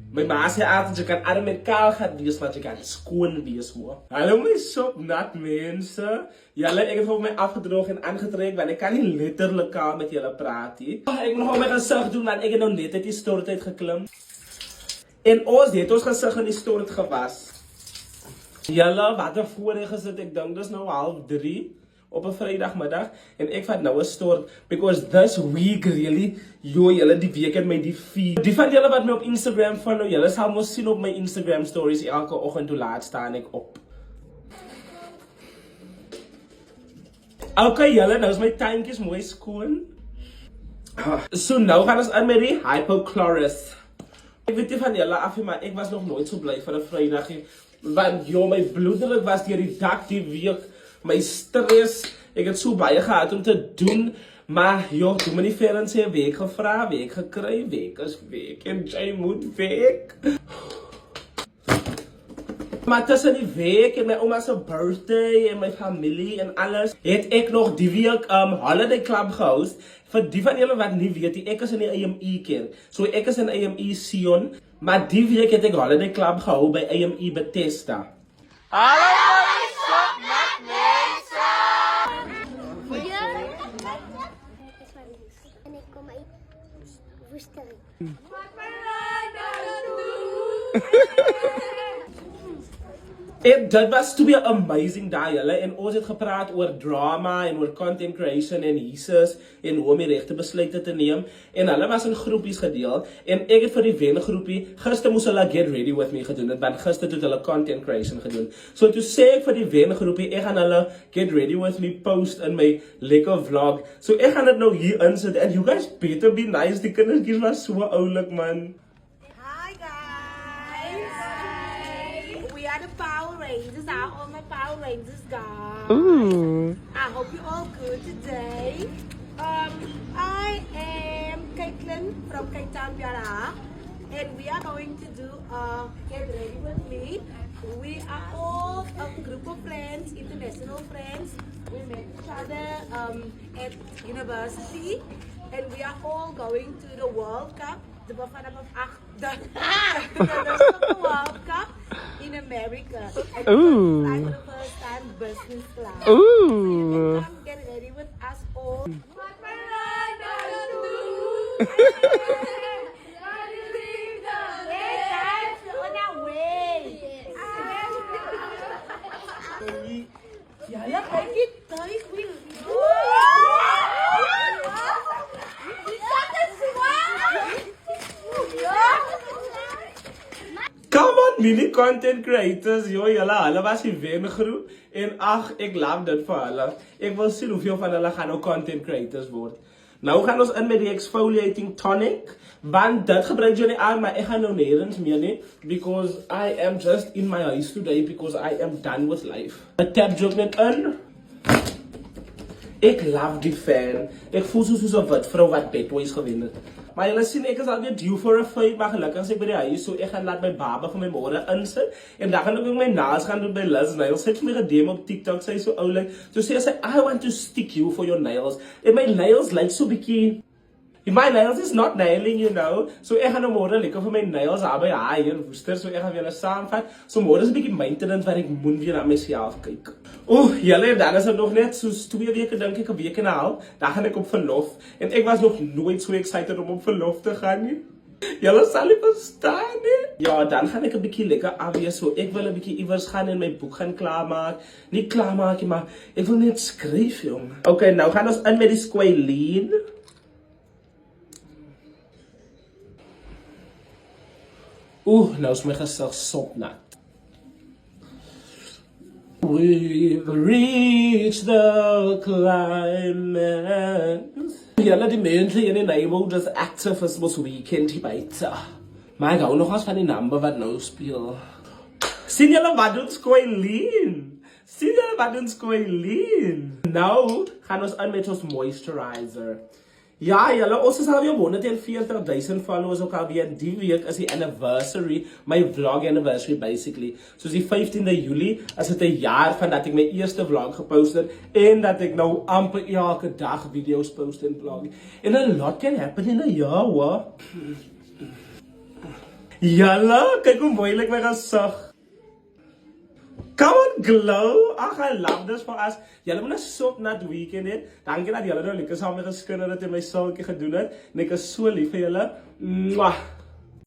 My ma sê altyd, jy kan arm en kaal gaan wees, maar jy kan skoon wees, hoor. Hallo my sopnat mense. Julle, ek het vir my afgedroog en aangetrek, want ek kan nie letterlik kaal met julle praat nie. Ek moet nog my gesig doen, want ek het nou net uit die stort uit geklim. En ons het ons gesig in die stort gewas. Julle, wat een voorrecht is dit, ek dink dis nou 2:30 op een vrijdagmiddag, en ek vat nou een stort, because this week really, julle die week het my die feed. Die van julle wat my op Instagram follow, julle sal mos sien op my Instagram stories, elke oggend hoe laat staan ek op. Okay julle, nou is my tuintjies mooi skoon. So nou gaan ons aan met die hypochloris. Ek weet nie van julle af, maar ek was nog nooit so bly vir 'n Vrydag nie, want my bloeddruk was deur die dak die week. My stress, ek het so baie gehad om te doen, maar toe my nie ver en sê week gevra, week gekry, week is week, en jy moet week. Maar tussen die week en my oma se birthday en my familie en alles, het ek nog die week holiday club gehost. Vir die van julle wat nie weet nie, ek is in die AME kerk. So ek is in AME Sion, maar die week het ek holiday club gehou by AME Bethesda. Hallo my sopnat mense! En ek kom uit Woestyn. En dit was to be an amazing dag, julle, en ons het gepraat oor drama en oor content creation en Jesus en hoe om die regte besluite te neem, en hulle was in groepies gedeel, en ek het vir die wengroepie, gister moes hulle get ready with me gedoen het, want gister het hulle content creation gedoen. So toe sê ek vir die wengroepie, ek gaan hulle get ready with me post in my lekker vlog, so ek gaan dit nou hier insit, and you guys better be nice, die kindertjies was so oulik man. The Power Rangers are all my Power Rangers guys. Ooh. I hope you're all good today. I am Caitlin from Cape Town, Piara, and we are going to do Get Ready With Me. We are all a group of friends, international friends. We met each other at university, and we are all going to the World Cup. The World Cup in America. And Ooh. for the first time business class. Ooh. So you can come get ready with us all. Ja, kijk je thuis. Come on, mini content creators, hulle was die wengroep, en ag, ek love dit vir hulle. Ek wil sien hoeveel van hulle gaan nou content creators word. Nou gaan ons in met die exfoliating tonic, want dit gebruik jy nie aan, maar ek gaan nou nergens meer nie, because I am just in my house today, because I am done with life. Ek tap jy ook net in. Ek love die fan. Ek voel soos 'n wit vrou wat Bad Boys gewen het. Maar julle sien, ek is alweer due for a fight, maar gelukkig as ek by die huis, so ek gaan laat my baba vir my môre insit, en dan gaan ek ook my nails gaan doen by Liz Nails. Sy het vir my gedem op TikTok, sy is so oulik. So sê sy, I want to stick you for your nails. En my nails lyk so bietjie, my nails is not nailing, you know. So ek gaan nou môre lekker vir my nails daar by haar hier in Woester, so ek gaan weer hulle saamvat. So môre is 'n bietjie maintenance wat ek moet weer na myself kyk. Julle, dan is dit nog net soos 2 weke, dink ek, 'n week en 'n half, dan gaan ek op verlof. En ek was nog nooit so excited om op verlof te gaan nie. Julle sal nie verstaan nie. Ja, dan gaan ek 'n bietjie lekker afwees, so ek wil 'n bietjie iewers gaan en my boek gaan klaarmaak. Nie klaarmaak nie, maar ek wil net skryf, jong. Okay, nou gaan ons in met die squalene. Nou is my gesig sopnat. We've reached the climax. Julle, die mense hier in die neighborhood is active as ons weekend hier buite. Maar ek hou nog eens van die number wat nou speel. Sien julle wat doen squalene? Sien julle wat doen squalene? Nou gaan ons aan met ons moisturizer. Ja, julle, ons is alweer 140,000 followers ook alweer. Die week is die anniversary, my vlog anniversary basically. Soos die 15de Julie is dit 'n jaar van dat ek my eerste vlog gepost het, en dat ek nou amper elke dag video's post en vlog. En a lot can happen in a year, hoor. Jalla, kyk hoe moeilik my gesig. Come on, glow. Ag, I love this for us. Julle moet 'n sok nat weekend hê. Dankie dat julle nou lekker saam met geskryf het en my sulke gedoen het. En ek is so lief vir julle. Mwah.